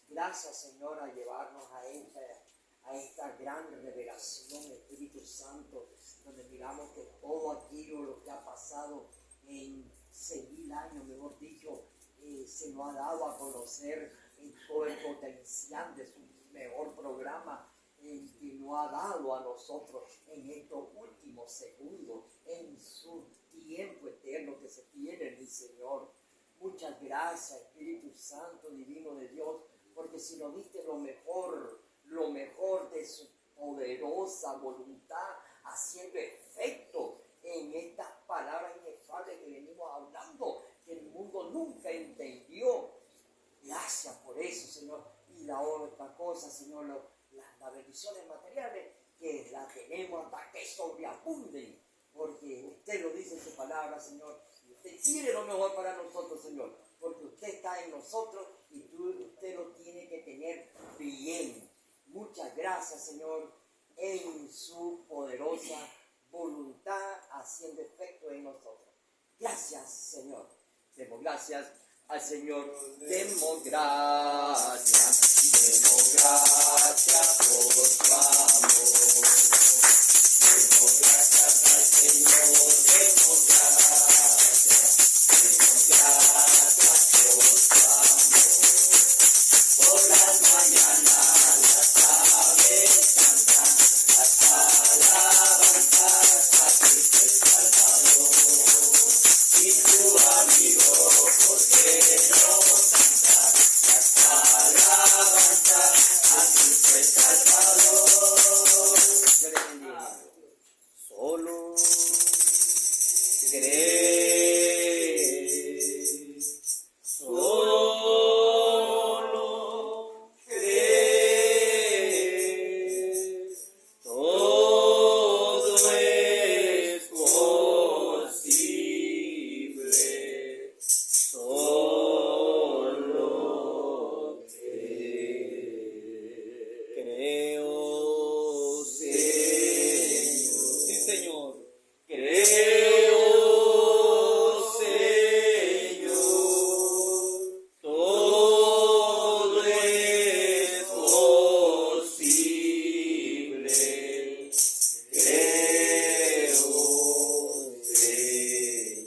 Gracias, Señor, a llevarnos a esta gran revelación, Espíritu Santo, donde miramos que todo aquello, lo que ha pasado en 6.000 años, mejor dicho, se nos ha dado a conocer en todo el potencial de su mejor programa que nos ha dado a nosotros en estos últimos segundos, en su tiempo eterno que se tiene, mi Señor. Muchas gracias, Espíritu Santo Divino de Dios, porque si nos diste lo mejor de su poderosa voluntad, haciendo efecto en estas palabras inefables que venimos hablando, que el mundo nunca entendió. Gracias por eso, Señor. Y la otra cosa, Señor, las bendiciones materiales, que las tenemos hasta que sobreabunden, porque usted lo dice en su palabra, Señor. Y usted quiere lo mejor para nosotros, Señor, porque usted está en nosotros y usted lo tiene que tener bien. Muchas gracias, Señor, en su poderosa voluntad haciendo efecto en nosotros. Gracias, Señor. Demos gracias al Señor. Demos gracias por su amor. Demos gracias al Señor. Demos gracias por su amor. Por las mañanas las aves cantan las alabanzas a Cristo el Salvador. Y tu amigo porque no canta las alabanzas a Cristo el Salvador. Solo cree, solo cree, todo es posible, solo cree. Creo, Señor. Sí, Señor. Creo, Señor, todo es posible. Creo, Señor,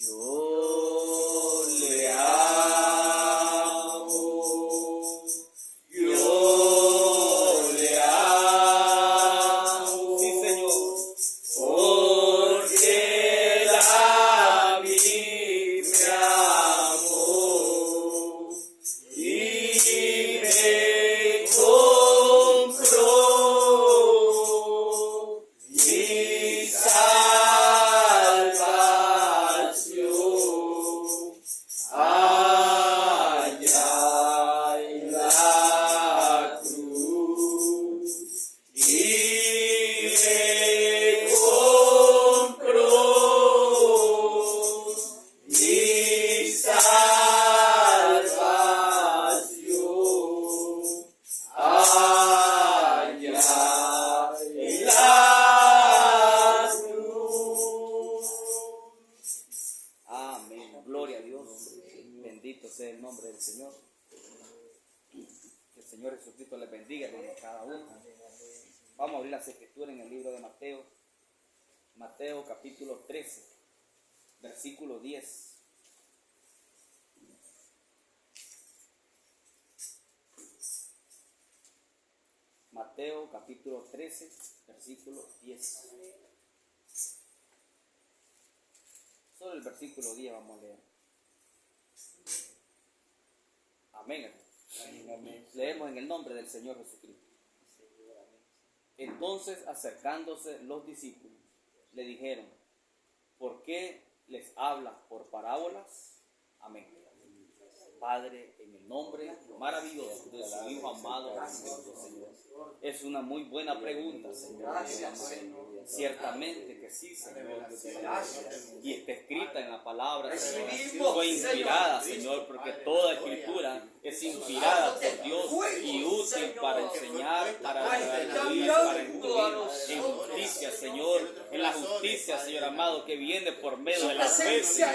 yo le amo, yo le amo. Sí, Señor. Porque David me amó y me compró mi salvación allá en la cruz. Y me compró mi salvación allá en la cruz. Amén. Gloria a Dios. Bendito sea el nombre del Señor. Que el Señor Jesucristo les bendiga a cada uno. Vamos a abrir las escrituras en el libro de Mateo. Mateo capítulo 13, versículo 10. Mateo capítulo 13, versículo 10. Solo el versículo 10 vamos a leer. Amén. Amén. Leemos en el nombre del Señor Jesucristo. Entonces, acercándose los discípulos, le dijeron: ¿por qué les hablas por parábolas? Amén. Padre, en el nombre maravilloso de su Hijo amado Jesucristo, Señor. Es una muy buena pregunta, Señor. Ciertamente que sí, Señor. Y está escrita en la palabra, Señor. Fue inspirada, Señor, porque toda escritura es es inspirada por Dios y útil para enseñar, para redarguir, para instruir en justicia, Señor, en la justicia, Señor amado, que viene por medio de la fe, Señor.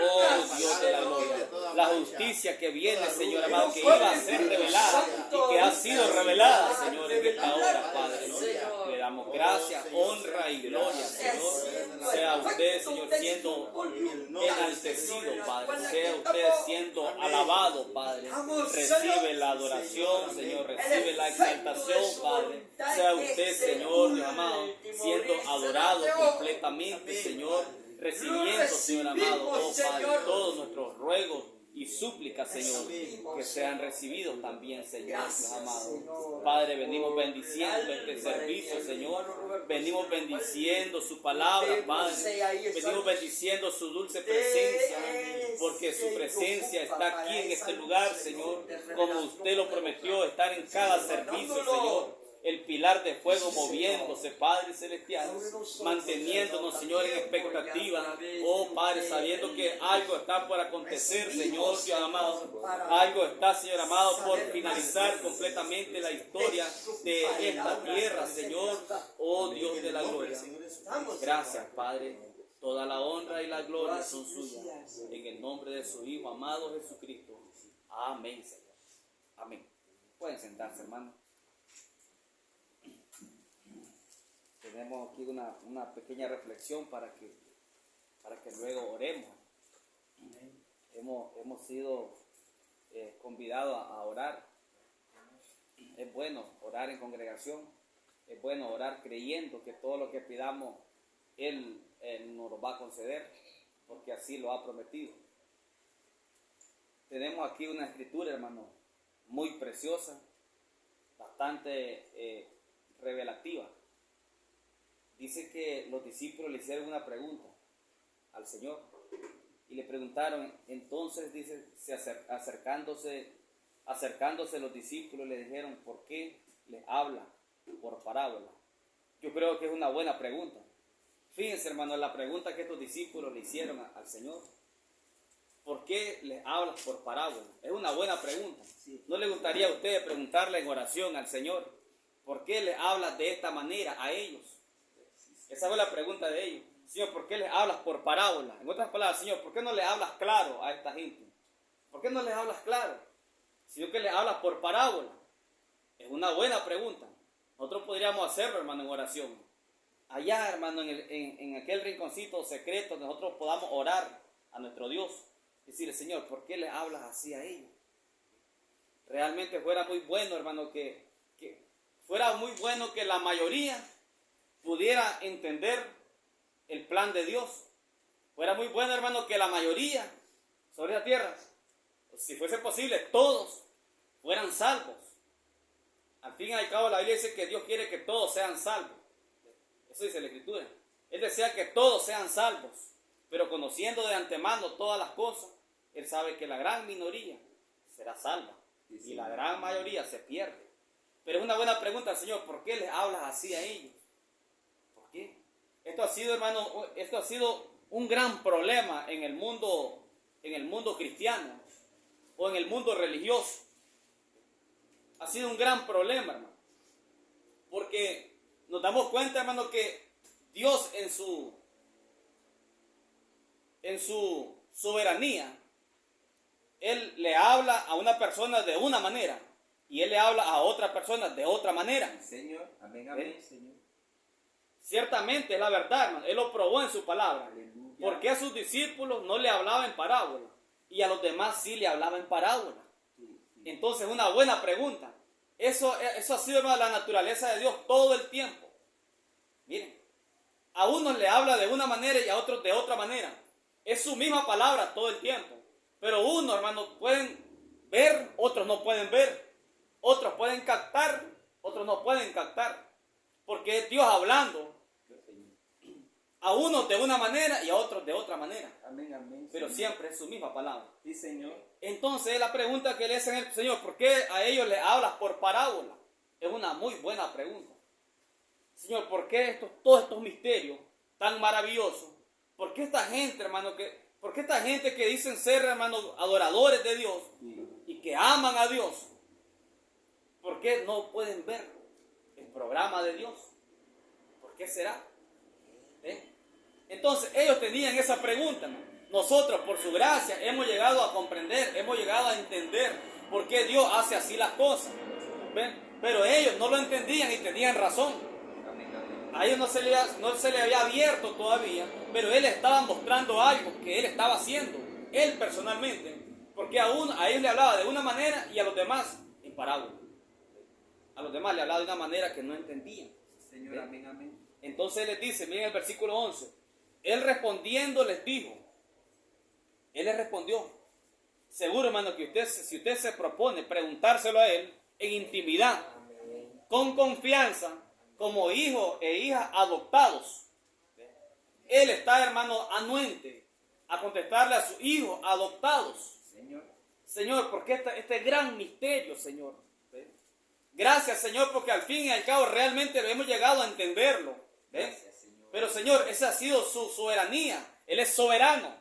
Oh Dios de la gloria, la justicia que viene, Señor amado, que iba a ser revelada y que ha sido revelada, Señor, en esta hora, Padre. Le damos gracias, honra y gloria, Señor. Sea usted, Señor, siendo enaltecido, Padre. Sea usted siendo alabado, Padre. Recibe la adoración, Señor. Recibe la exaltación, Padre. Sea usted, Señor, Dios amado, siendo adorado completamente, Señor. Recibiendo, Señor amado, oh Padre, todos nuestros ruegos y súplicas, Señor, que sean recibidos también, Señor, Dios amado. Padre, venimos bendiciendo este servicio, Señor. Venimos bendiciendo su palabra, Padre. Venimos bendiciendo su dulce presencia, porque su presencia está aquí en este lugar, Señor. Como usted lo prometió, estar en cada servicio, Señor. El pilar de fuego moviéndose, Padre Celestial, manteniéndonos, Señor, en expectativa. Oh, Padre, sabiendo que algo está por acontecer, Señor, Dios amado. Algo está, Señor amado, por finalizar completamente la historia de esta tierra, Señor. Oh, Dios de la gloria. Gracias, Padre. Toda la honra y la gloria son suyas. En el nombre de su Hijo amado Jesucristo. Amén, Señor. Amén. Pueden sentarse, hermano. Tenemos aquí una pequeña reflexión para que luego oremos. Hemos sido convidados a orar. Es bueno orar en congregación. Es bueno orar creyendo que todo lo que pidamos Él nos lo va a conceder, porque así lo ha prometido. Tenemos aquí una escritura, hermano, muy preciosa, bastante revelativa. Dice que los discípulos le hicieron una pregunta al Señor y le preguntaron, entonces dice, acercándose los discípulos le dijeron, ¿por qué les habla por parábola? Yo creo que es una buena pregunta. Fíjense, hermano, la pregunta que estos discípulos le hicieron al Señor. ¿Por qué les hablas por parábola? Es una buena pregunta. ¿No le gustaría a usted preguntarle en oración al Señor, ¿por qué les hablas de esta manera a ellos? Esa fue la pregunta de ellos. Señor, ¿por qué les hablas por parábola? En otras palabras, Señor, ¿por qué no les hablas claro a esta gente? ¿Por qué no les hablas claro? Sino que les hablas por parábola. Es una buena pregunta. Nosotros podríamos hacerlo, hermano, en oración. Allá, hermano, en aquel rinconcito secreto, nosotros podamos orar a nuestro Dios. Decirle, Señor, ¿por qué les hablas así a ellos? Realmente fuera muy bueno, hermano, que fuera muy bueno que la mayoría pudiera entender el plan de Dios. Fuera muy bueno, hermano, que la mayoría sobre la tierra, si fuese posible, todos fueran salvos. Al fin y al cabo, la Biblia dice que Dios quiere que todos sean salvos. Eso dice la Escritura. Él desea que todos sean salvos, pero conociendo de antemano todas las cosas, Él sabe que la gran minoría será salva y la gran mayoría se pierde. Pero es una buena pregunta, Señor, ¿por qué les hablas así a ellos? ¿Por qué? Esto ha sido, hermano, esto ha sido un gran problema en el mundo cristiano o en el mundo religioso. Ha sido un gran problema, hermano, porque nos damos cuenta, hermano, que Dios en su soberanía, Él le habla a una persona de una manera y Él le habla a otra persona de otra manera. Señor, amén, amén, Señor. Ciertamente es la verdad, hermano. Él lo probó en su palabra. Aleluya. Porque a sus discípulos no le hablaba en parábola y a los demás sí le hablaba en parábola. Entonces, una buena pregunta. Eso ha sido, hermano, la naturaleza de Dios todo el tiempo. Miren, a unos le habla de una manera y a otros de otra manera. Es su misma palabra todo el tiempo. Pero unos, hermanos, pueden ver, otros no pueden ver. Otros pueden captar, otros no pueden captar. Porque es Dios hablando a unos de una manera y a otros de otra manera. Amén, amén. Pero Señor. siempre es su misma palabra. Sí, Señor. Entonces la pregunta que le hacen al Señor, ¿por qué a ellos les hablas por parábola? Es una muy buena pregunta. Señor, ¿por qué todos estos misterios tan maravillosos? ¿Por qué esta gente, hermano, por qué esta gente que dicen ser, hermano, adoradores de Dios y que aman a Dios, ¿por qué no pueden ver el programa de Dios? ¿Por qué será? Entonces ellos tenían esa pregunta, ¿no? Nosotros por su gracia hemos llegado a comprender, hemos llegado a entender por qué Dios hace así las cosas. ¿Ven? Pero ellos no lo entendían y tenían razón. A ellos no se le había abierto todavía, pero Él estaba mostrando algo que Él estaba haciendo, Él personalmente, porque a ellos le hablaba de una manera y a los demás en parábola. A los demás le hablaba de una manera que no entendían. Señor, amén, amén. Entonces Él les dice, miren el versículo 11, Él respondiendo les dijo, Él les respondió, seguro hermano que si usted se propone preguntárselo a Él en intimidad, con confianza, como hijos e hijas adoptados, Él está, hermano, anuente a contestarle a sus hijos adoptados. Señor, porque este gran misterio, Señor. Gracias, Señor, porque al fin y al cabo realmente hemos llegado a entenderlo. Gracias, Señor. Pero, Señor, esa ha sido su soberanía. Él es soberano.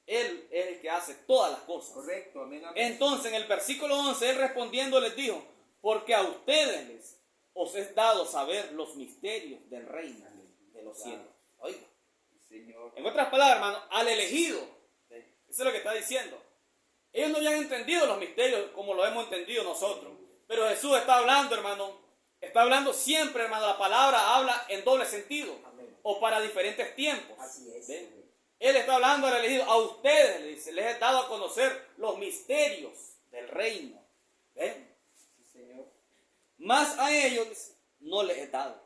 Él es el que hace todas las cosas. Correcto, amén, amén. Entonces, en el versículo 11, Él respondiendo les dijo, porque a ustedes os es dado saber los misterios del reino de los cielos. Oiga. Señor. En otras palabras, hermano, al elegido. Eso es lo que está diciendo. Ellos no habían entendido los misterios como lo hemos entendido nosotros. Pero Jesús está hablando, hermano. Está hablando siempre, hermano. La palabra habla en doble sentido. Amén. O para diferentes tiempos. Así es. ¿Ven? Él está hablando al elegido. A ustedes, le dice, les he dado a conocer los misterios del reino. ¿Ven? Sí, Señor. Más a ellos no les he dado.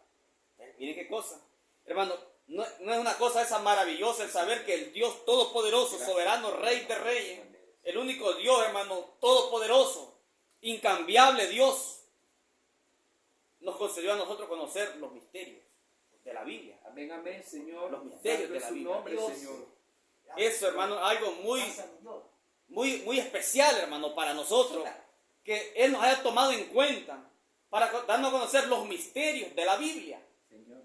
¿Ven? Miren qué cosa. Hermano, no es una cosa esa maravillosa el saber que el Dios todopoderoso, soberano, rey de reyes, el único Dios, hermano, todopoderoso, incambiable Dios, nos concedió a nosotros conocer los misterios de la Biblia. Amén, amén, Señor. Los misterios Santo de es la su Biblia. nombre, Dios. Señor. Eso, hermano, algo muy especial, hermano, para nosotros, que Él nos haya tomado en cuenta para darnos a conocer los misterios de la Biblia. Señor.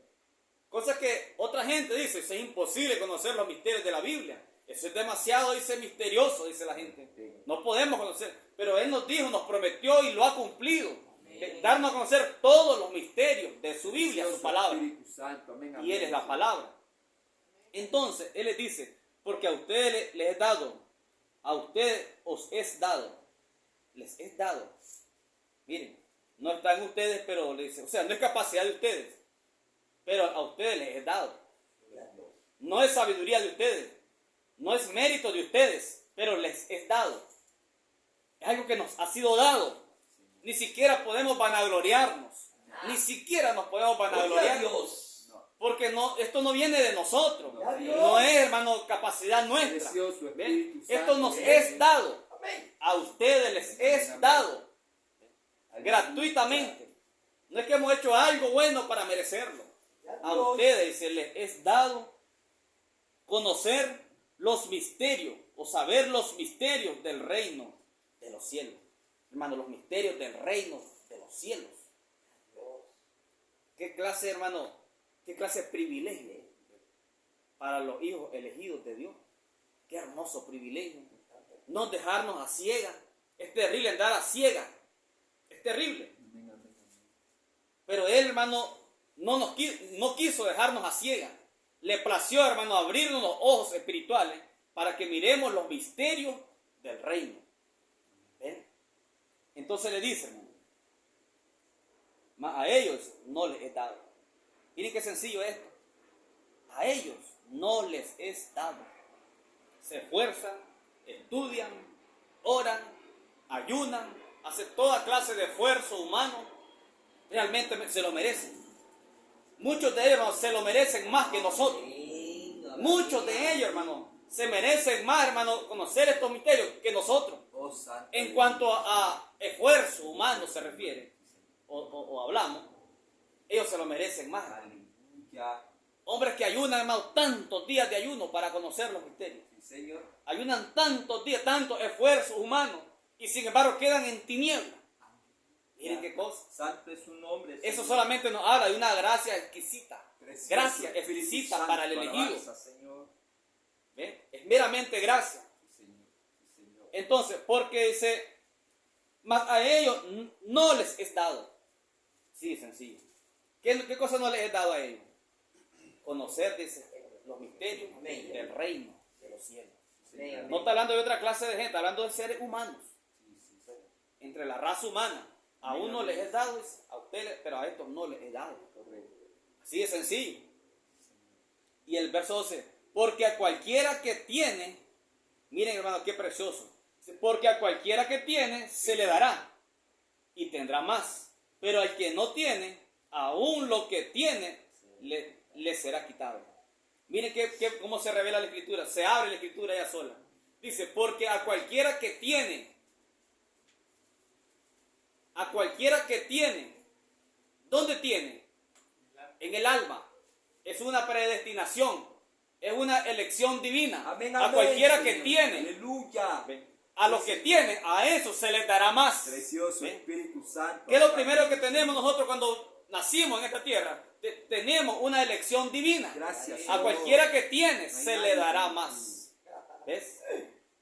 Cosa que otra gente dice, es imposible conocer los misterios de la Biblia. Eso es demasiado, dice, misterioso, dice la gente. No podemos conocer. Pero Él nos dijo, nos prometió y lo ha cumplido. Darnos a conocer todos los misterios de su Biblia, su palabra. Espíritu Santo, amén, amén. Y Él es la palabra. Entonces, Él les dice, porque a ustedes les he dado, a ustedes os es dado, les es dado. Miren, no está en ustedes, pero le dice, o sea, no es capacidad de ustedes, pero a ustedes les es dado. No es sabiduría de ustedes, no es mérito de ustedes, pero les es dado. Es algo que nos ha sido dado. Ni siquiera podemos vanagloriarnos. Ni siquiera nos podemos vanagloriar. Porque esto no viene de nosotros. No es, hermano, capacidad nuestra. Precioso ¿Ven? Espíritu Santo. Esto nos es dado. A ustedes les es dado. Gratuitamente. No es que hemos hecho algo bueno para merecerlo. A ustedes se les es dado conocer los misterios o saber los misterios del reino de los cielos. Hermano, los misterios del reino de los cielos. ¿Qué clase, hermano? ¿Qué clase de privilegio para los hijos elegidos de Dios? Qué hermoso privilegio. No dejarnos a ciegas. Es terrible andar a ciegas. Es terrible. Pero Él, hermano, no quiso dejarnos a ciegas. Le plació, hermano, abrirnos los ojos espirituales para que miremos los misterios del reino. ¿Ven? Entonces le dice, hermano, mas a ellos no les he dado. Miren qué sencillo es esto. A ellos no les es dado. Se esfuerzan, estudian, oran, ayunan, hacen toda clase de esfuerzo humano. Realmente se lo merecen. Muchos de ellos, hermano, se lo merecen más que nosotros. Muchos de ellos, hermano, se merecen más, hermano, conocer estos misterios que nosotros. En cuanto a esfuerzo humano se refiere, o hablamos, ellos se lo merecen más. Aleluya. Hombres que ayunan, hermano, tantos días de ayuno para conocer los misterios. Sí, Señor. Ayunan tantos días, tantos esfuerzos humanos, y sin embargo quedan en tinieblas. Miren qué cosa. Santo es su nombre. Eso Señor. solamente nos habla de una gracia exquisita. Precioso Gracia Espíritu exquisita Santo, para el elegido. alabanza, Señor. ¿Ven? Es meramente gracia. Sí, Señor. Sí, Señor. Entonces, porque dice, mas a ellos no les es dado. Sí, sencillo. ¿Qué cosa no les es dado a ellos? Conocer, dice, los misterios del reino de los cielos. No está hablando de otra clase de gente, está hablando de seres humanos. Entre la raza humana. A uno les es dado, a ustedes, pero a estos no les es dado. Así de sencillo. Y el verso 12, porque a cualquiera que tiene, miren hermano, qué precioso. Porque a cualquiera que tiene se le dará y tendrá más. Pero al que no tiene, aún lo que tiene le será quitado. Miren cómo se revela la escritura. Se abre la escritura ella sola. Dice, porque a cualquiera que tiene, ¿dónde tiene? En el alma. Es una predestinación. Es una elección divina. Amén, a amén, cualquiera Señor. que tiene. Aleluya. A los que tiene, a eso se les dará más. Precioso ¿Ven? Espíritu Santo. ¿Qué es lo primero que tenemos nosotros cuando nacimos en esta tierra? Tenemos una elección divina. Gracias, A Señor. cualquiera que tiene, se le dará más. ¿Ves?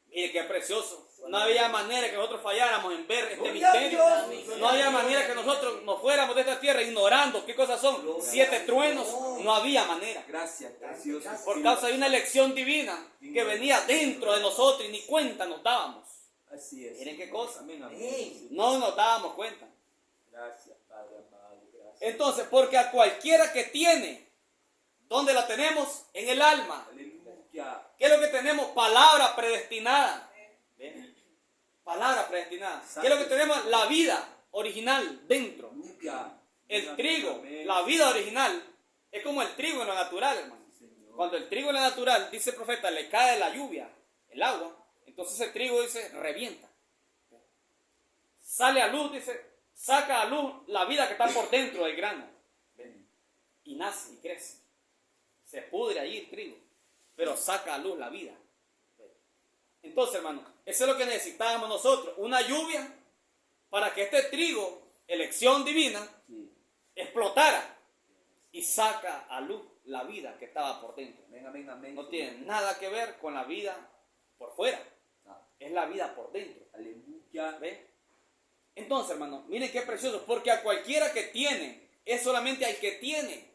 Mire qué precioso. No había manera que nosotros falláramos en ver este Gloria a misterio. Dios. No había manera que nosotros nos fuéramos de esta tierra ignorando qué cosas son. Gloria 7 a Dios. truenos. No había manera. Gracias, precioso. Por Espíritu. causa de una elección divina que venía dentro de nosotros y ni cuenta nos dábamos. Así es. Miren qué cosa. Amén, amén. No nos dábamos cuenta. Gracias, Padre amado. Gracias. Entonces, porque a cualquiera que tiene, ¿dónde la tenemos? En el alma. Aleluya. ¿Qué es lo que tenemos? Palabra predestinada. ¿Ven? Palabra predestinada. ¿Qué es lo que tenemos? La vida original dentro. Aleluya. El trigo, Amén. la vida original, es como el trigo en lo natural, hermano. Señor. Cuando el trigo en lo natural, dice el profeta, le cae la lluvia, el agua, entonces el trigo, dice, revienta. Sale a luz, dice, saca a luz la vida que está por dentro del grano. Y nace y crece. Se pudre ahí el trigo, pero saca a luz la vida. Entonces, hermano, eso es lo que necesitábamos nosotros, una lluvia para que este trigo, elección divina, Sí. explotara y saca a luz la vida que estaba por dentro. Amén, amén, amén. No tiene nada que ver con la vida por fuera, Ah, es la vida por dentro. Aleluya. ¿Ve? Entonces, hermano, miren qué precioso, porque a cualquiera que tiene, es solamente al que tiene.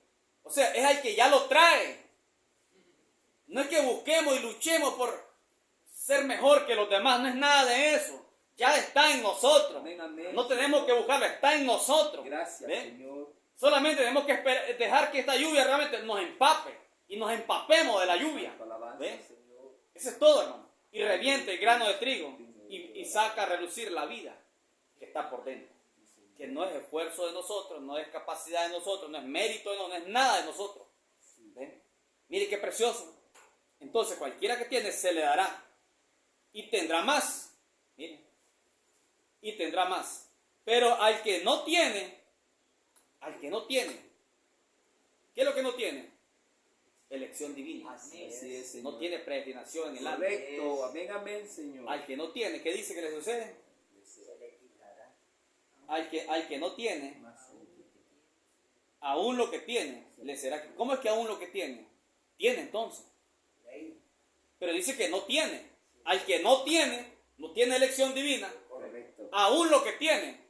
O sea, es al que ya lo trae. No es que busquemos y luchemos por ser mejor que los demás, no es nada de eso. Ya está en nosotros. Amén, amén. No tenemos que buscarlo, está en nosotros. Gracias, ¿Ve? Señor. Solamente tenemos que dejar que esta lluvia realmente nos empape y nos empapemos de la lluvia. Tu alabanza, ¿Ve? Señor. Eso es todo, hermano. Y reviente el grano de trigo y saca a relucir la vida que está por dentro. Que no es esfuerzo de nosotros, no es capacidad de nosotros, no es mérito de nosotros, no es nada de nosotros. ¿Ven? Mire qué precioso. Entonces cualquiera que tiene se le dará y tendrá más. Miren. Y tendrá más. Pero al que no tiene, ¿qué es lo que no tiene? Elección divina. Así Así es, No Señor. tiene predestinación en el alma. Correcto. Amén, amén, Señor. Al que no tiene, ¿qué dice que le sucede? Se le quitará. Al que no tiene, Más, Señor. aún lo que tiene, le será. ¿Cómo es que aún lo que tiene? Tiene entonces. Ahí. Pero dice que no tiene. Al que no tiene elección divina, Correcto. aún lo que tiene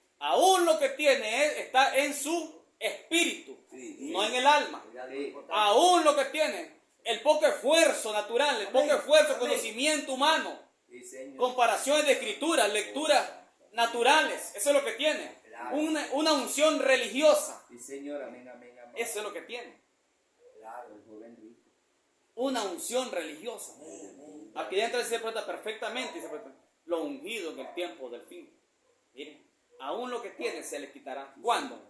está en su espíritu, Sí. no en el alma. Cuidado, Sí. importante. Aún lo que tiene, el poco esfuerzo natural, el poco Amén. esfuerzo, Amén. conocimiento humano, Sí, Señor. comparaciones de escritura, lecturas naturales, eso es lo que tiene. Una unción religiosa, Sí, Señor. Amén, amén, amén. eso es lo que tiene. Claro. El joven rico. Una unción religiosa. Aquí dentro se cuenta perfectamente, dice, lo ungido en el tiempo del fin. Miren, aún lo que tiene se le quitará. ¿Cuándo?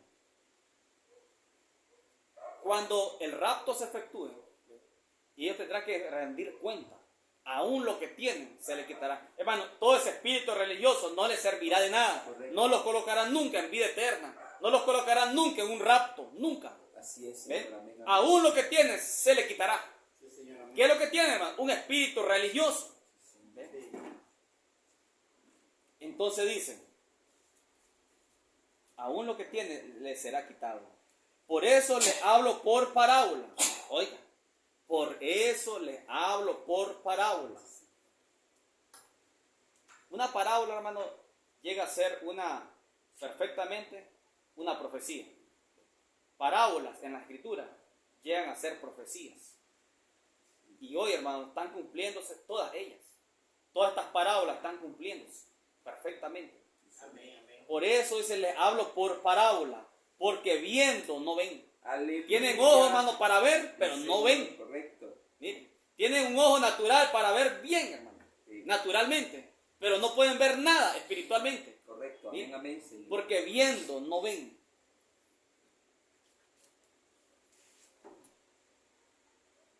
Cuando el rapto se efectúe y ellos tendrán que rendir cuenta. Aún lo que tienen se le quitará. Hermano, todo ese espíritu religioso no les servirá de nada. Correcto. No los colocará nunca en vida eterna. No los colocará nunca en un rapto. Nunca. Así es, ¿Ven? Señor. Amén, amén. Aún lo que tienen se le quitará. Sí, Señor. Amén. ¿Qué es lo que tiene, hermano? Un espíritu religioso. ¿Ven? Entonces dice, aún lo que tiene le será quitado. Por eso le hablo por parábola. Oiga, por eso le hablo por parábolas. Una parábola, hermano, llega a ser perfectamente una profecía. Parábolas en la escritura llegan a ser profecías. Y hoy, hermanos, están cumpliéndose todas ellas. Todas estas parábolas están cumpliéndose perfectamente. Amén, amén. Por eso dice, les hablo por parábola, porque viendo no ven. Aleluya. Tienen ojos, hermano, para ver, pero no ven. Correcto. Miren, tienen un ojo natural para ver bien, hermano, Sí. naturalmente, pero no pueden ver nada espiritualmente. Correcto. Bien. Amén, amén, Señor. Porque viendo no ven.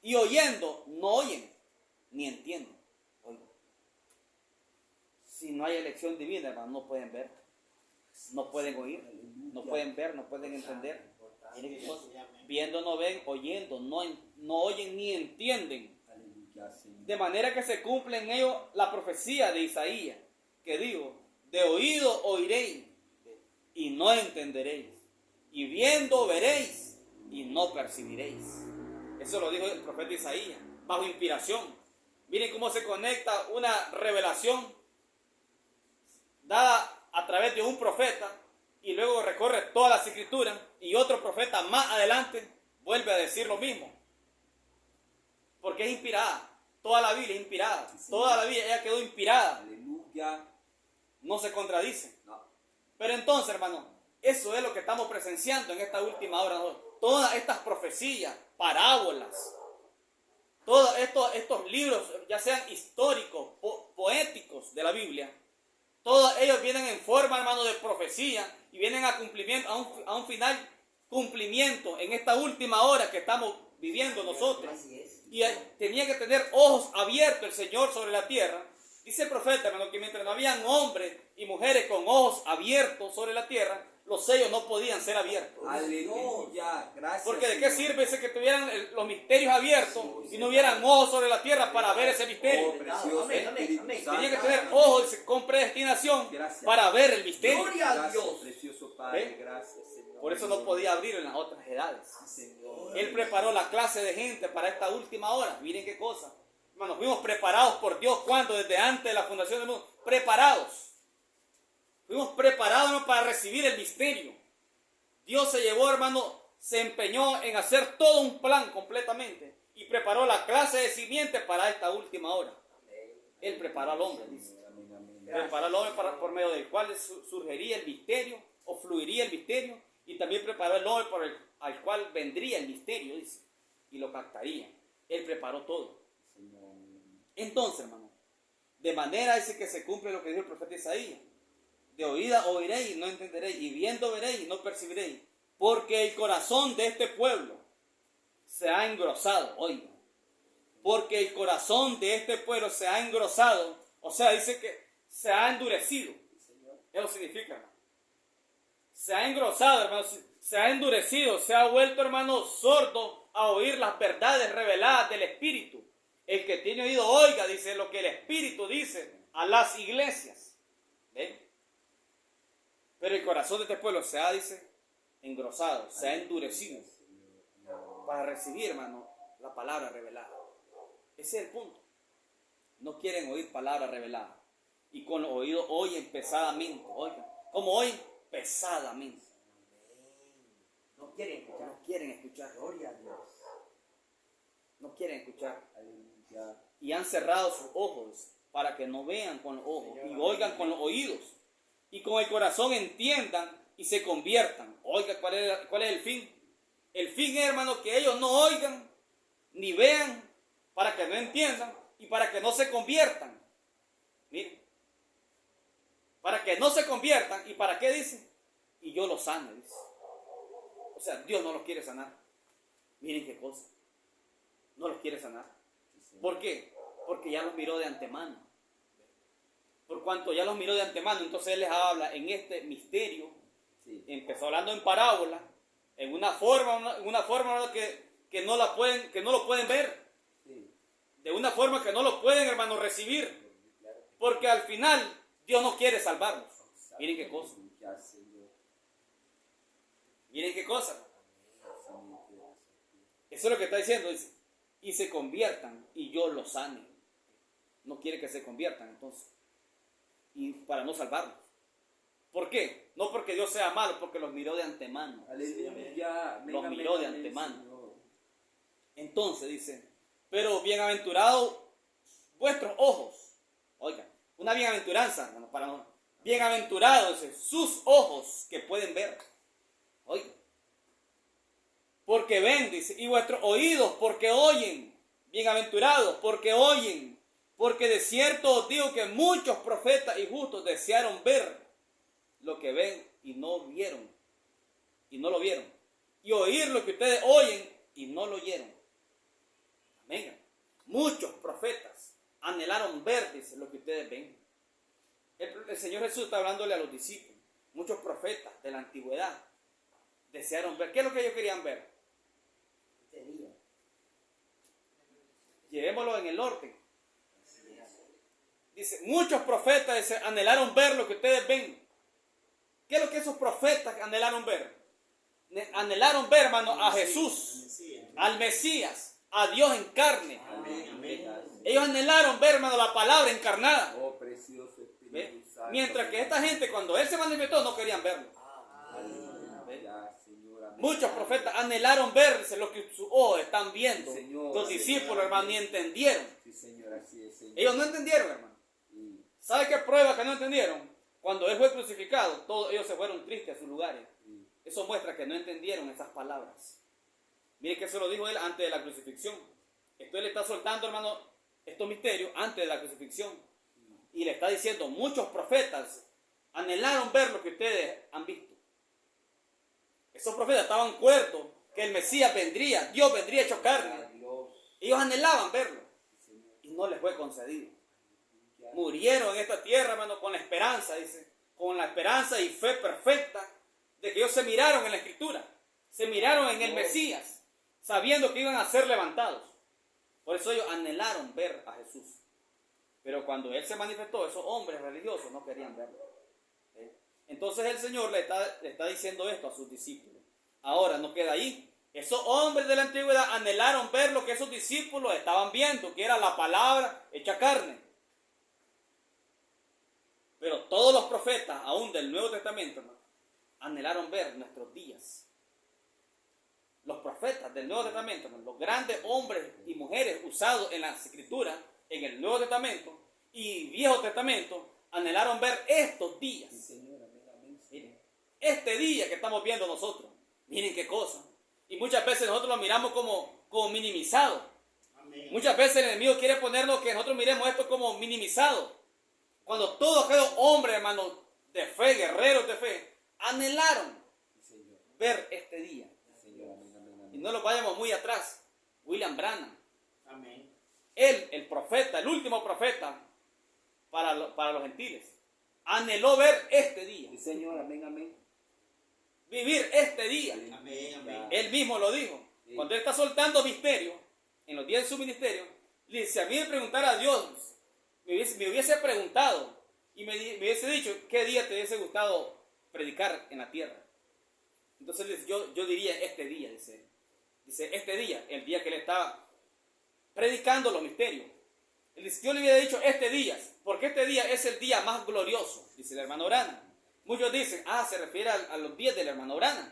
Y oyendo no oyen, ni entienden. Oigan. Si no hay elección divina, hermano, no pueden ver, no pueden oír, no pueden ver, no pueden entender. Miren qué cosa. Viendo no ven, oyendo no oyen ni entienden. Aleluya, Señor. De manera que se cumple en ellos la profecía de Isaías, que digo, de oído oiréis y no entenderéis, y viendo veréis y no percibiréis. Eso lo dijo el profeta Isaías, bajo inspiración. Miren cómo se conecta una revelación dada a través de un profeta y luego recorre todas las escrituras y otro profeta más adelante vuelve a decir lo mismo. Porque es inspirada. Toda la Biblia es inspirada. Sí, Toda la Biblia ella quedó inspirada. Aleluya. No se contradice. No. Pero entonces, hermano, eso es lo que estamos presenciando en esta última hora. Todas estas profecías, parábolas, todos estos libros, ya sean históricos, poéticos de la Biblia, todos ellos vienen en forma, hermano, de profecía y vienen a cumplimiento, a un final cumplimiento en esta última hora que estamos viviendo nosotros. Así es. Y tenía que tener ojos abiertos el Señor sobre la tierra. Dice el profeta, hermano, que mientras no habían hombres y mujeres con ojos abiertos sobre la tierra, los sellos no podían ser abiertos. Aleluya. Gracias. Porque de qué Señor. sirve ese que tuvieran los misterios abiertos y no hubieran ojos sobre la tierra para ver ese Oh, misterio. precioso Amén, Espíritu amén. Santo. Tenía que tener ojos con predestinación Gracias. para ver el misterio. Gloria a Gracias, Dios. precioso Padre. ¿Eh? Gracias, Señor. Por eso no podía abrir en las otras edades. Señor. Él preparó la clase de gente para esta última hora. Miren qué cosa. Hermanos, fuimos preparados por Dios cuando desde antes de la fundación del mundo. Preparados. Fuimos preparados, hermano, para recibir el misterio. Dios se llevó, hermano, se empeñó en hacer todo un plan completamente y preparó la clase de simiente para esta última hora. Él preparó al hombre, dice. Amén, amén. Preparó al hombre por medio del cual surgiría el misterio o fluiría el misterio, y también preparó el hombre al cual vendría el misterio, dice, y lo captaría. Él preparó todo. Señor. Entonces, hermano, de manera dice que se cumple lo que dijo el profeta Isaías. De oída oiréis y no entenderéis, y viendo veréis y no percibiréis, porque el corazón de este pueblo se ha engrosado. Oiga, porque el corazón de este pueblo se ha engrosado, o sea, dice que se ha endurecido. Eso significa, hermano. Se ha engrosado, hermano, se ha endurecido, se ha vuelto, hermano, sordo a oír las verdades reveladas del Espíritu. El que tiene oído, oiga, dice lo que el Espíritu dice a las iglesias. ¿Ven? Pero el corazón de este pueblo se ha, dice, engrosado, se ha endurecido para recibir, hermano, la palabra revelada. Ese es el punto. No quieren oír palabra revelada. Y con los oídos oyen pesadamente. Oigan, como oyen pesadamente. No quieren escuchar. No quieren escuchar. Gloria a Dios. No quieren escuchar. Aleluya. Y han cerrado sus ojos para que no vean con los ojos y oigan con los oídos. Y con el corazón entiendan y se conviertan. Oiga, ¿cuál es el fin? El fin es, hermano, que ellos no oigan ni vean, para que no entiendan y para que no se conviertan. Miren. Para que no se conviertan. ¿Y para qué dice? Y yo los sane, dice. O sea, Dios no los quiere sanar. Miren qué cosa. No los quiere sanar. ¿Por qué? Porque ya los miró de antemano. Por cuanto ya los miró de antemano, entonces Él les habla en este misterio. Sí. Empezó hablando en parábola, en una forma que no lo pueden ver, Sí. de una forma que no lo pueden, hermano, recibir, porque al final Dios no quiere salvarnos. Miren qué cosa, Ya, Señor. miren qué cosa. Señor. Eso es lo que está diciendo, dice, y se conviertan y yo los sane. No quiere que se conviertan entonces, y para no salvarlos. ¿Por qué? No porque Dios sea malo, porque los miró de antemano. Aleluya. Los Amén, miró de amén, antemano. Señor. Entonces dice, pero bienaventurados vuestros ojos. Oiga, una bienaventuranza, hermano, para nosotros. Bienaventurados, dice, sus ojos que pueden ver. Oiga. Porque ven, dice, y vuestros oídos porque oyen. Bienaventurados porque oyen. Porque de cierto os digo que muchos profetas y justos desearon ver lo que ven y no vieron. Y no lo vieron. Y oír lo que ustedes oyen y no lo oyeron. Amén. Muchos profetas anhelaron ver, dice, lo que ustedes ven. El Señor Jesús está hablándole a los discípulos. Muchos profetas de la antigüedad desearon ver. ¿Qué es lo que ellos querían ver? Este día. Llevémoslo en el orden. Dice, muchos profetas dice, anhelaron ver lo que ustedes ven. ¿Qué es lo que esos profetas anhelaron ver? Anhelaron ver, hermano, a Jesús, al Mesías, a Dios en carne. Ellos anhelaron ver, hermano, la palabra encarnada. Oh, precioso Espíritu Santo. Mientras que esta gente, cuando Él se manifestó, no querían verlo. Aleluya, Señor, amén. Muchos profetas anhelaron ver dice, lo que sus ojos están viendo. Señor, Los discípulos, hermano, ni entendieron. Sí, Señor, así es, Señor. Ellos no entendieron, hermano. Sí, ¿Sabe qué prueba que no entendieron? Cuando Él fue crucificado, todos ellos se fueron tristes a sus lugares. sí. Eso muestra que no entendieron esas palabras. Mire que eso lo dijo Él antes de la crucifixión. Esto Él le está soltando, hermano, estos misterios antes de la crucifixión. Y le está diciendo, muchos profetas anhelaron ver lo que ustedes han visto. Esos profetas estaban cuerdos que el Mesías vendría, Dios vendría hecho carne. Dios, Ellos anhelaban verlo Señor. y no les fue concedido. Murieron en esta tierra, hermano, con la esperanza, dice, con la esperanza y fe perfecta de que ellos se miraron en la Escritura, se miraron en el Mesías, sabiendo que iban a ser levantados. Por eso ellos anhelaron ver a Jesús. Pero cuando Él se manifestó, esos hombres religiosos no querían verlo. Entonces el Señor le está diciendo esto a sus discípulos. Ahora no queda ahí. Esos hombres de la antigüedad anhelaron ver lo que esos discípulos estaban viendo, que era la palabra hecha carne. Pero todos los profetas, aún del Nuevo Testamento, hermano, anhelaron ver nuestros días. Los profetas del Nuevo Testamento, hermano, los grandes hombres y mujeres usados en las Escrituras, en el Nuevo Testamento y Viejo Testamento, anhelaron ver estos días. Sí, Señor, amén, amén. Miren, este día que estamos viendo nosotros, miren qué cosa. Y muchas veces nosotros lo miramos como minimizado. Amén. Muchas veces el enemigo quiere ponernos que nosotros miremos esto como minimizado. Cuando todos aquellos hombres, hermanos, de fe, guerreros de fe, anhelaron Sí, Señor. ver este día. Sí, Señor, amén, amén, amén. Y no lo vayamos muy atrás. William Branham. Amén. Él, el profeta, el último profeta para los gentiles, anheló ver este día. Sí, Señor, amén, amén. Vivir este día. Amén, amén. Él mismo lo dijo. Sí. Cuando él está soltando misterio, en los días de su ministerio, le dice, a mí me preguntara a Dios, me hubiese preguntado y me hubiese dicho, ¿qué día te hubiese gustado predicar en la tierra? Entonces yo diría este día, dice él. Dice, este día, el día que él estaba predicando los misterios. Él dice, yo le hubiera dicho este día, porque este día es el día más glorioso, dice el hermano Branham. Muchos dicen, se refiere a los días del hermano Branham.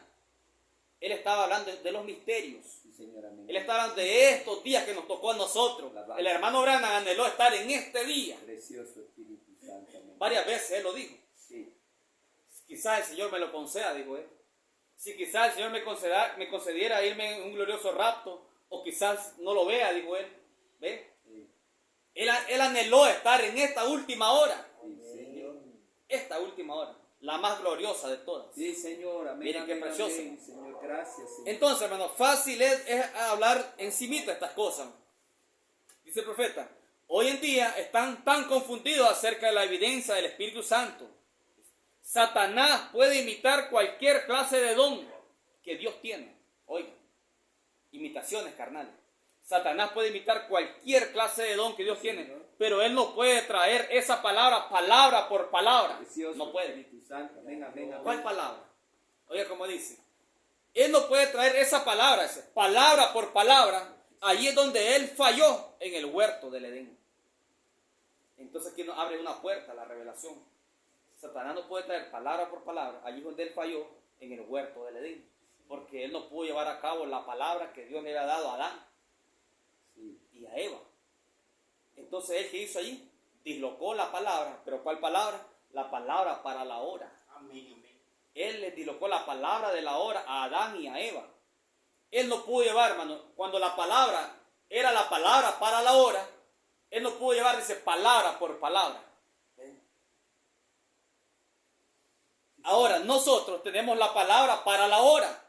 Él estaba hablando de los misterios. Sí, Señor, amén. Él está hablando de estos días que nos tocó a nosotros. El hermano Branham anheló estar en este día. Precioso Espíritu Santo, amén. Varias veces él lo dijo. Sí, Quizás el Señor me lo conceda, dijo él. Si quizás el Señor me concediera irme en un glorioso rapto, o quizás no lo vea, dijo él. ¿Ve? sí, Él anheló estar en esta última hora. sí, Señor. Esta última hora. La más gloriosa de todas. Sí, Señor, amén. Miren qué amén, precioso. amén. Señor, gracias, Señor. Entonces, hermano, fácil es hablar encimita estas cosas. Dice el profeta, hoy en día están tan confundidos acerca de la evidencia del Espíritu Santo. Satanás puede imitar cualquier clase de don que Dios tiene. Oigan, imitaciones carnales. Satanás puede imitar cualquier clase de don que Dios tiene, pero él no puede traer esa palabra, palabra por palabra. Precioso No puede. Espíritu Santo, amén, amén, amén. ¿Cuál palabra? Oiga como dice. Él no puede traer esa palabra, palabra por palabra. Ahí es donde él falló en el huerto del Edén. Entonces aquí nos abre una puerta a la revelación. Satanás no puede traer palabra por palabra. Allí es donde él falló, en el huerto del Edén. Porque él no pudo llevar a cabo la palabra que Dios le había dado a Adán y a Eva. Entonces él, ¿qué hizo allí? Dislocó la palabra. ¿Pero cuál palabra? La palabra para la hora. Amén, amén. Él les dislocó la palabra de la hora a Adán y a Eva. Él no pudo llevar, hermano, cuando la palabra era la palabra para la hora, él no pudo llevar, dice, palabra por palabra. Ahora, nosotros tenemos la palabra para la hora.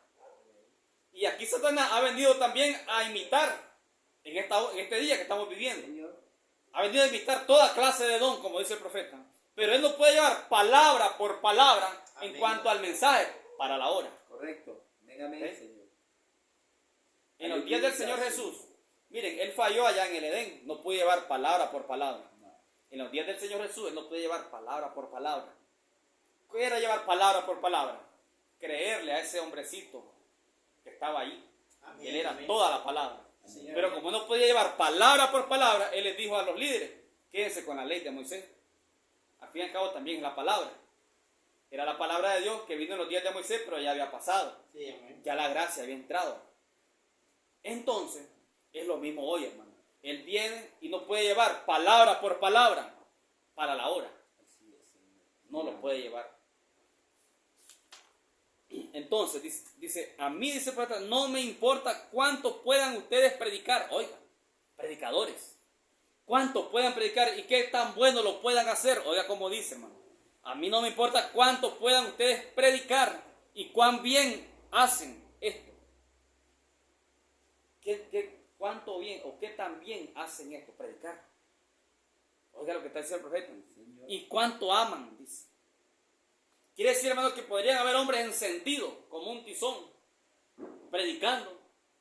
Y aquí Satanás ha venido también a imitar, en este día que estamos viviendo. Señor. Ha venido a imitar toda clase de don, como dice el profeta. Pero él no puede llevar palabra por palabra en Amén. cuanto al mensaje para la hora. Correcto. Amén, amén, ¿Eh? Señor. En los días del Señor Jesús, miren, él falló allá en el Edén, no pudo llevar palabra por palabra. En los días del Señor Jesús, él no puede llevar palabra por palabra. ¿Qué era llevar palabra por palabra? Creerle a ese hombrecito que estaba ahí. Amén, Él era amén. toda la palabra. Señor. Pero como no podía llevar palabra por palabra, él les dijo a los líderes, quédense con la ley de Moisés. Al fin y al cabo también es la palabra. Era la palabra de Dios que vino en los días de Moisés, pero ya había pasado. Sí, amén. Ya la gracia había entrado. Entonces, es lo mismo hoy, hermano. Él viene y no puede llevar palabra por palabra para la hora. Así es, Señor. No lo puede llevar. Entonces, dice, a mí, dice el profeta, no me importa cuánto puedan ustedes predicar. Oiga, predicadores. Cuánto puedan predicar y qué tan bueno lo puedan hacer. Oiga, como dice, hermano. A mí no me importa cuánto puedan ustedes predicar y cuán bien hacen esto. ¿Cuánto bien o qué tan bien hacen esto? Predicar. Oiga lo que está diciendo el profeta. Señor. Y cuánto aman, dice. Quiere decir, hermano, que podrían haber hombres encendidos como un tizón, predicando.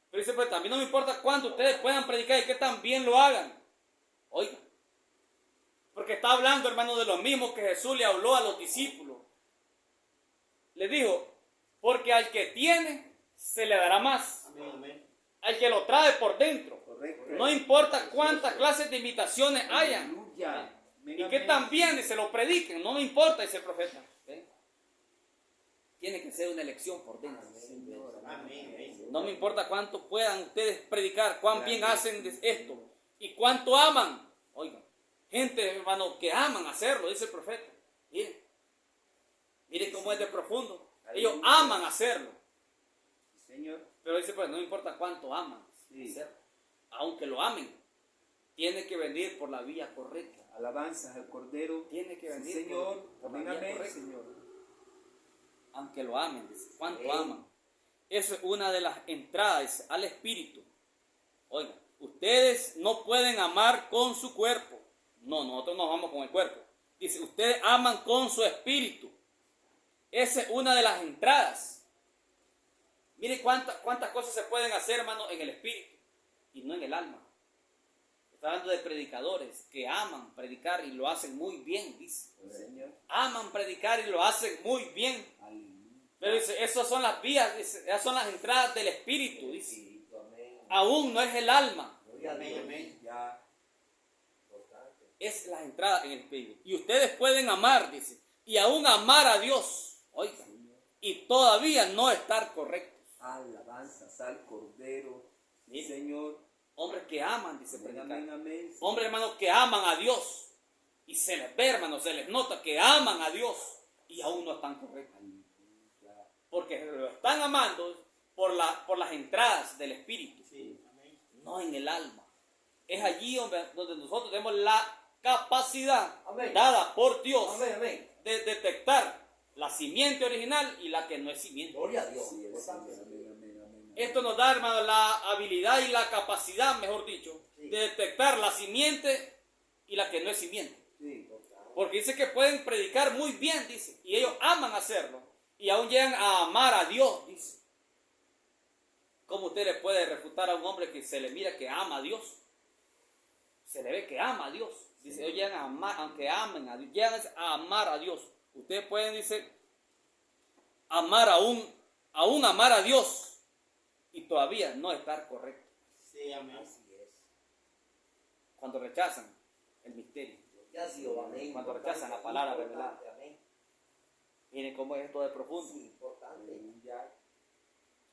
Pero dice, pues también no me importa cuánto ustedes puedan predicar y que tan bien lo hagan. Oiga, porque está hablando, hermano, de lo mismo que Jesús le habló a los discípulos. Le dijo, porque al que tiene, se le dará más. Amén, amén. Al que lo trae por dentro. Correcto. No importa cuántas clases de invitaciones hayan. Aleluya. Amén, Y que amén. también se lo prediquen, no me importa, dice el profeta. ¿Ven? Tiene que ser una elección por dentro. Señor. Amén, amén. No me importa cuánto puedan ustedes predicar, cuán bien hacen esto y cuánto aman. Oigan, gente, hermano, que aman hacerlo, dice el profeta. Miren, miren cómo es de profundo. Ellos aman hacerlo. Señor. Pero dice, pues no me importa cuánto aman hacerlo. Aunque lo amen, tiene que venir por la vía correcta. Alabanzas al Cordero. Tiene que Sí, venir Señor. por la Amén, vía amén, correcta. Señor. Aunque lo amen, dice. ¿Cuánto Amén. aman? Eso es una de las entradas dice, al Espíritu. Oigan, ustedes no pueden amar con su cuerpo. No, nosotros no amamos con el cuerpo. Dice, ustedes aman con su espíritu. Esa es una de las entradas. Mire cuántas cosas se pueden hacer, hermano, en el espíritu y no en el alma. Está hablando de predicadores que aman predicar y lo hacen muy bien, dice. Señor. Aman predicar y lo hacen muy bien. Aleluya. Pero dice, esas son las vías, dice, esas son las entradas del espíritu, dice. Espíritu, amén. Aún no es el alma, Gloria a Amén, Dios. amén. Ya. Importante. es las entradas en el espíritu. Y ustedes pueden amar, dice, y aún amar a Dios, oigan, y todavía no estar correctos. Alabanzas al Cordero. Mire. Señor. Hombres que aman, dice Amén, predicar. amén, amén. Hombres, hermanos, que aman a Dios. Y se les ve, hermanos, se les nota que aman a Dios y aún no están correctos. Aleluya. Porque lo están amando por las entradas del espíritu, Sí, amén. no en el alma. Es allí donde nosotros tenemos la capacidad Amén. dada por Dios Amén, amén. de detectar la simiente original y la que no es simiente. Gloria a Dios. Así es, Importante. Señor. Amén, amén, amén. Esto nos da, hermano, la habilidad y la capacidad, mejor dicho, Sí. de detectar la simiente y la que no es simiente. Sí. Porque dice que pueden predicar muy bien, dice, y ellos aman hacerlo, y aún llegan a amar a Dios, dice. ¿Cómo usted le puede refutar a un hombre que se le mira que ama a Dios? Se le ve que ama a Dios. Dice, ellos llegan a amar, aunque amen a Dios, llegan a amar a Dios. Ustedes pueden, dice, amar aún amar a Dios, y todavía no estar correcto. Sí, amén. Así es. Cuando rechazan el misterio. Gloria a Dios. Amén. Cuando rechazan la palabra revelada. Amén. Miren cómo es esto de profundo. Sí, importante. Aleluya.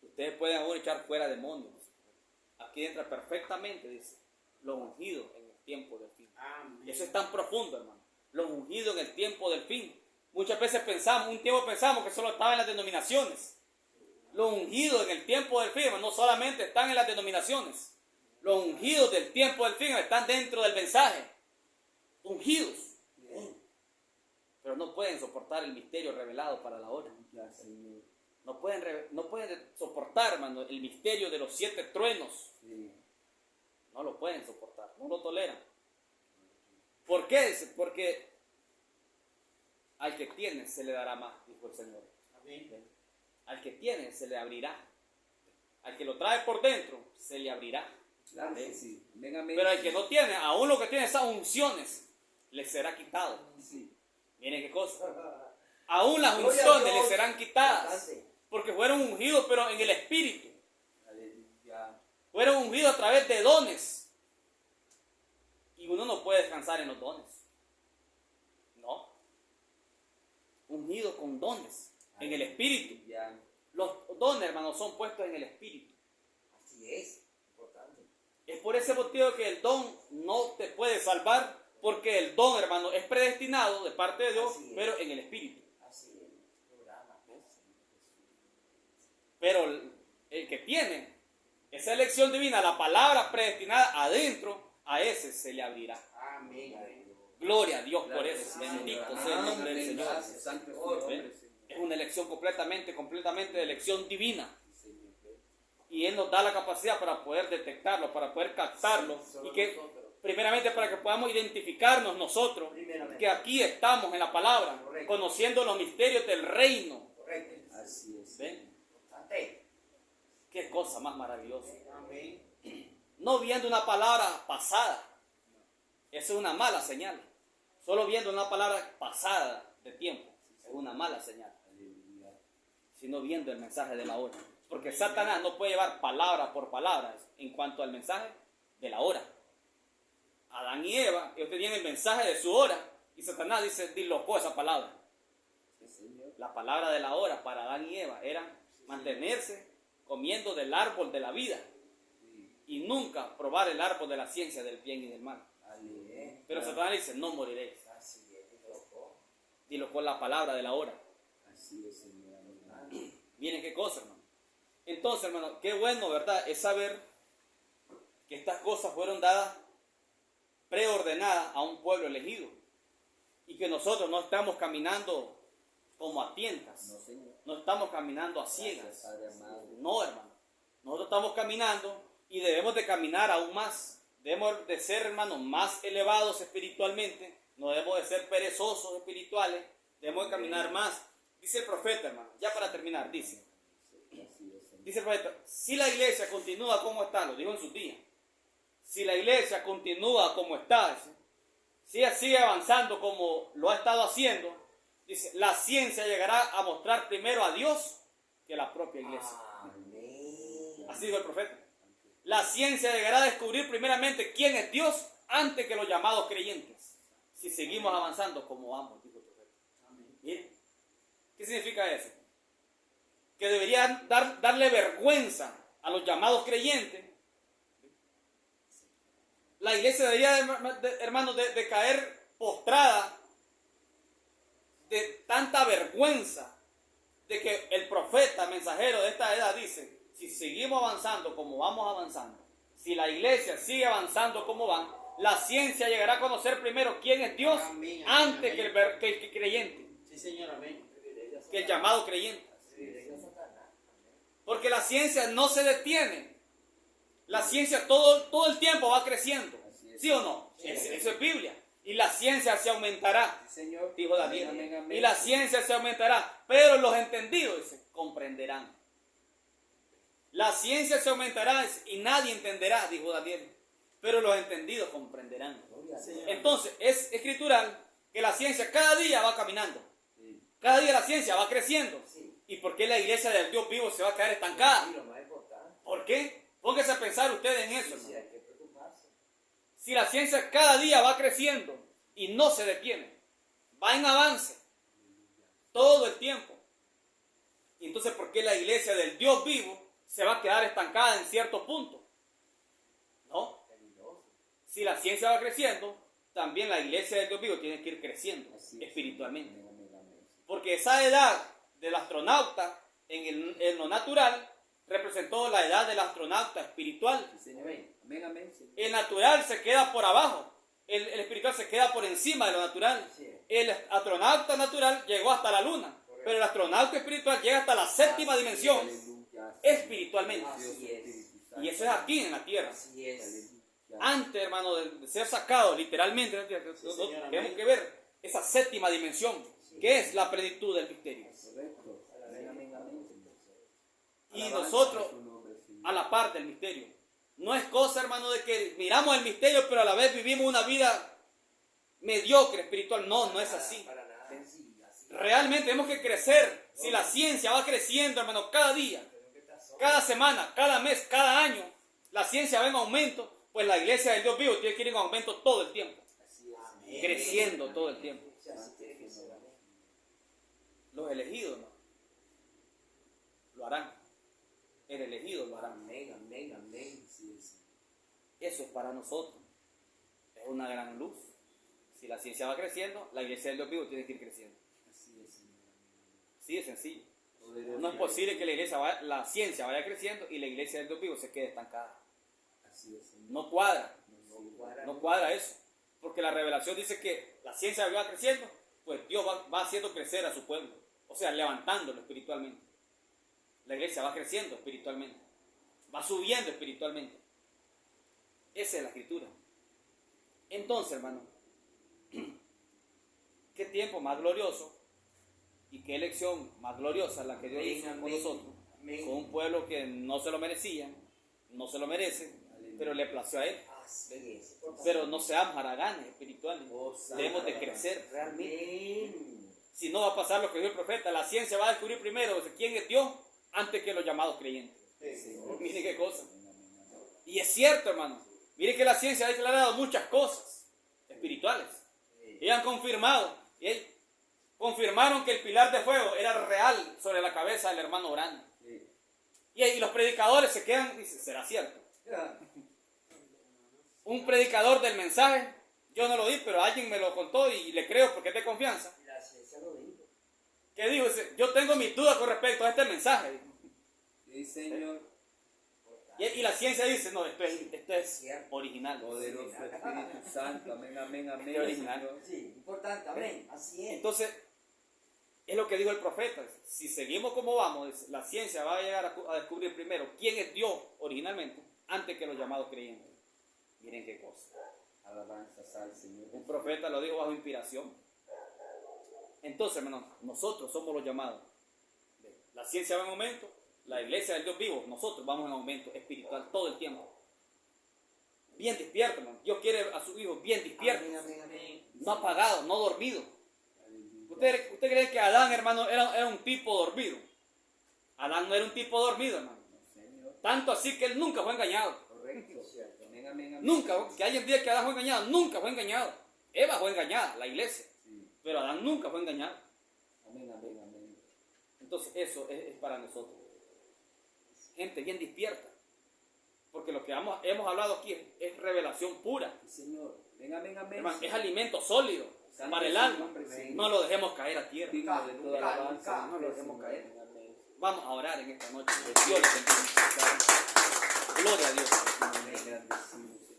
Ustedes pueden aún echar fuera demonios. Aquí entra perfectamente, dice, lo ungido en el tiempo del fin. Amén. Eso es tan profundo, hermano. Lo ungido en el tiempo del fin. Muchas veces un tiempo pensamos que solo estaba en las denominaciones. Lo ungido en el tiempo del fin, hermano, no solamente están en las denominaciones. Los ungidos del tiempo del fin están dentro del mensaje. Ungidos. Pero no pueden soportar el misterio revelado para la hora. Ya, Señor. No pueden soportar, hermano, el misterio de los 7 truenos. Sí. No lo pueden soportar, no lo toleran. ¿Por qué? Porque al que tiene se le dará más, dijo el Señor. Amén. Al que tiene se le abrirá. Al que lo trae por dentro se le abrirá. Claro que sí. Amén, amén. Pero al que no tiene, aún lo que tiene esas unciones, le será quitado. Sí. Miren qué cosa. Aún las Gloria a unciones Dios. le serán quitadas. Importante. Porque fueron ungidos, pero en el Espíritu. Aleluya. Fueron ungidos a través de dones. Y uno no puede descansar en los dones. No. Ungidos con dones. En el Espíritu. Aleluya. Los dones, hermanos, son puestos en el Espíritu. Así es. Importante. Es por ese motivo que el don no te puede salvar. Porque el don, hermano, es predestinado de parte de Dios, Así es. pero en el Espíritu. Así es. Programa. Pero el que tiene esa elección divina, la palabra predestinada adentro, a ese se le abrirá. Amén. Gloria a Dios por Claro eso. que sí, Bendito Señor. sea el nombre del Amén. Señor. Gracias, santo es tu nombre, ¿Ven? Señor. Es una elección completamente de elección divina. Sí, Señor. Y Él nos da la capacidad para poder detectarlo, para poder captarlo. Sí, solo Y que, nosotros. primeramente, para que podamos identificarnos nosotros, Primeramente. que aquí estamos en la palabra, Correcto. conociendo los misterios del reino. Correcto. Así es. ¿Ven? Importante. Qué cosa más maravillosa. Amén. No viendo una palabra pasada. Eso es una mala señal. Solo viendo una palabra pasada de tiempo. Es una mala señal. Aleluya. Sino viendo el mensaje de la hora. Porque Satanás no puede llevar palabra por palabra en cuanto al mensaje de la hora. Adán y Eva, ellos tenían el mensaje de su hora. Y Satanás dice, dilocó esa palabra. Sí, Señor. La palabra de la hora para Adán y Eva era mantenerse comiendo del árbol de la vida. Sí. Y nunca probar el árbol de la ciencia del bien y del mal. Aleluya. Pero Satanás dice, no moriréis. Así es. Loco. Dilocó la palabra de la hora. Así es, Señor. Amén. Miren qué cosa, hermano. Entonces, hermano, qué bueno, ¿verdad? Es saber que estas cosas fueron dadas, preordenadas a un pueblo elegido. Y que nosotros no estamos caminando como a tientas. No, Señor. No estamos caminando a Gracias, ciegas. Padre amado. No, hermano. Nosotros estamos caminando y debemos de caminar aún más. Debemos de ser, hermanos, más elevados espiritualmente. No debemos de ser perezosos espirituales. Debemos de caminar más. Dice el profeta, hermano, ya para terminar, dice. Así es, Señor. Dice el profeta, si la iglesia continúa como está, lo dijo en sus días. Si la iglesia continúa como está, dice, si ella sigue avanzando como lo ha estado haciendo, dice, la ciencia llegará a mostrar primero a Dios que la propia iglesia. Amén. Así dijo el profeta. La ciencia llegará a descubrir primeramente quién es Dios antes que los llamados creyentes. Si seguimos avanzando como vamos, dijo el profeta. Miren, ¿qué significa eso? Que deberían darle vergüenza a los llamados creyentes. La iglesia debería, hermanos, de caer postrada de tanta vergüenza de que el profeta mensajero de esta edad dice, si seguimos avanzando como vamos avanzando, si la iglesia sigue avanzando como van, la ciencia llegará a conocer primero quién es Dios Amén, amén, antes amén. que el creyente, Sí, Señor. Amén. que el llamado creyente. Privilegio a Satanás. Porque la ciencia no se detiene. La ciencia todo el tiempo va creciendo. Así es. ¿Sí o no? Eso es Biblia. Y la ciencia se aumentará, Sí, Señor. dijo Daniel. Amén, amén, amén. Y la ciencia se aumentará. Pero los entendidos, dice, comprenderán. La ciencia se aumentará y nadie entenderá, dijo Daniel. Pero los entendidos comprenderán. Gloria a Dios. Entonces, es escritural que la ciencia cada día va caminando. Sí. Cada día la ciencia va creciendo. Sí. ¿Y por qué la iglesia del Dios vivo se va a quedar estancada? Y lo más importante. ¿Por qué? Póngase a pensar ustedes en eso, Sí, hermano. hay que preocuparse. Si la ciencia cada día va creciendo y no se detiene, va en avance todo el tiempo. Y entonces, ¿por qué la iglesia del Dios vivo se va a quedar estancada en cierto punto? No. Si la ciencia va creciendo, también la iglesia del Dios vivo tiene que ir creciendo espiritualmente. Porque esa edad del astronauta en lo natural representó la edad del astronauta espiritual. Sí, Señor. Amén, amén, Señor. El natural se queda por abajo, el espiritual se queda por encima de lo natural. El astronauta natural llegó hasta la luna, pero el astronauta espiritual llega hasta la séptima dimensión Aleluya. espiritualmente. Así es. Y eso es aquí en la tierra. Así es. Antes, hermano, de ser sacado literalmente, tenemos que ver esa séptima dimensión, que es la plenitud del misterio. Correcto. Amén, amén, amén. Y nosotros, Tu nombre, Señor. a la par del misterio. No es cosa, hermano, de que miramos el misterio, pero a la vez vivimos una vida mediocre espiritual. No, no es así. Para nada. Sencilla, así. Realmente tenemos que crecer. Si la ciencia va creciendo, hermano, cada día, cada semana, cada mes, cada año, la ciencia va en aumento, pues la iglesia del Dios vivo tiene que ir en aumento todo el tiempo, Así es, Amén. creciendo todo el tiempo. Así tiene que ser. Amén. Los elegidos no lo harán. El elegido lo harán. Amén, amén, amén. Así es. Eso es para nosotros. Es una gran luz. Si la ciencia va creciendo, la iglesia del Dios vivo tiene que ir creciendo. Así es, Señor. Sí, es sencillo. Poderoso. No es posible que la ciencia vaya creciendo y la iglesia del Dios vivo se quede estancada. Así es, Señor. No cuadra. Cuadra. No cuadra eso. Porque la revelación dice que la ciencia va creciendo, pues Dios va haciendo crecer a su pueblo. O sea, levantándolo espiritualmente. La iglesia va creciendo espiritualmente. Va subiendo espiritualmente. Esa es la escritura. Entonces, hermano, qué tiempo más glorioso y qué elección más gloriosa la que Dios Amén, hizo con amén, nosotros. amén. Con un pueblo que no se lo merecía, no se lo merece, pero le plació a él. Así es. Pero no seamos haraganes espirituales. Oh, Debemos de santo. crecer realmente. Amén. Si no va a pasar lo que dijo el profeta, la ciencia va a descubrir primero quién es Dios antes que los llamados creyentes. Miren qué cosa. Y es cierto, hermano. Miren que la ciencia ha declarado muchas cosas espirituales. Y han confirmado. Confirmaron que el pilar de fuego era real sobre la cabeza del hermano Orán. Sí. Y los predicadores se quedan y dicen, ¿será cierto? Ya. Un predicador del mensaje, yo no lo di, pero alguien me lo contó y le creo porque es de confianza. La ciencia lo dijo. ¿Qué dijo? Dice, yo tengo mis dudas con respecto a este mensaje. Sí, Señor. Y la ciencia dice, no, esto es Cierto. original. Poderoso Espíritu Santo. Amén, amén, amén. Qué original. Señor. Sí, importante. Amén. Así es. Entonces, es lo que dijo el profeta. Si seguimos como vamos, la ciencia va a llegar a descubrir primero quién es Dios originalmente, antes que los llamados creyentes. Miren qué cosa. Alabanzas al Señor. Un profeta lo dijo bajo inspiración. Entonces, hermanos, nosotros somos los llamados. La ciencia va en aumento, la iglesia del Dios vivo, nosotros vamos en aumento espiritual todo el tiempo. Bien despierto, hermano. Dios quiere a sus hijos bien despiertos, Amén, amén, amén. no apagados, no dormidos. Aleluya. ¿Usted cree que Adán, hermano, era un tipo dormido? Adán no era un tipo dormido, hermano. Señor. Tanto así que él nunca fue engañado. Correcto. Amén, amén, amén. Nunca, que alguien diga que Adán fue engañado, nunca fue engañado. Eva fue engañada, la iglesia. Sí. Pero Adán nunca fue engañado. Amén, amén, amén. Entonces eso es para nosotros. Gente bien despierta. Porque lo que hemos hablado aquí es revelación pura. Sí, Señor. Ven, amén, amén. Hermano, es alimento sólido Santo para el es su alma. nombre, Señor. No lo dejemos caer a tierra. Digno de toda Nunca, alabanza. nunca. No lo dejemos caer. Amén. Vamos a orar en esta noche. Dios les bendiga. Gloria a Dios. Amén. Agradecidos.